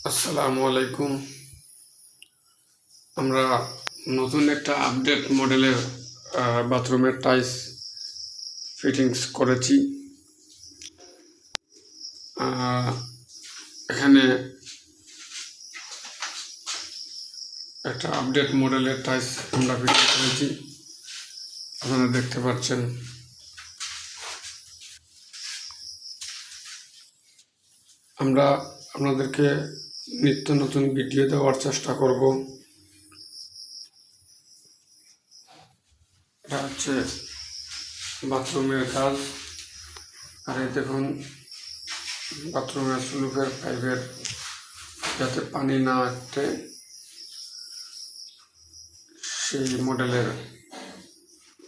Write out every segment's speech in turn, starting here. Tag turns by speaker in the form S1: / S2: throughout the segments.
S1: আসসালামু আলাইকুম। আমরা নতুন একটা আপডেট মডেলের বাথরুমের টাইলস ফিটিংস করেছি। এখানে একটা আপডেট মডেলের টাইলস আমরা ফিটিং করেছি, আপনারা দেখতে পাচ্ছেন। আমরা আপনাদেরকে নিত্য নতুন ভিডিও দেওয়ার চেষ্টা করব। এটা হচ্ছে বাথরুমের কাজ। আর এই দেখুন, বাথরুমের স্লুপের পাইপের যাতে পানি না আটকে সেই মডেলের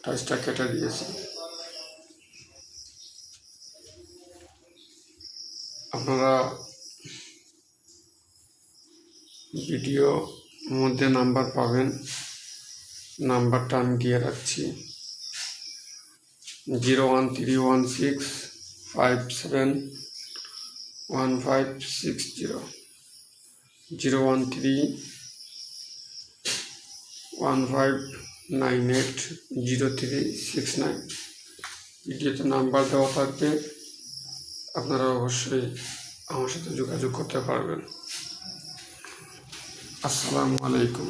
S1: টাইলসটা কেটে দিয়েছি। আপনারা ভিডিও মধ্যে নাম্বার পাবেন, নাম্বারটা আমি দিয়ে রাখছি 01316571560, 01315980369। ভিডিওতে নাম্বার দেওয়া থাকবে, আপনারা অবশ্যই আমার সাথে যোগাযোগ করতে পারবেন। আসসালামু আলাইকুম।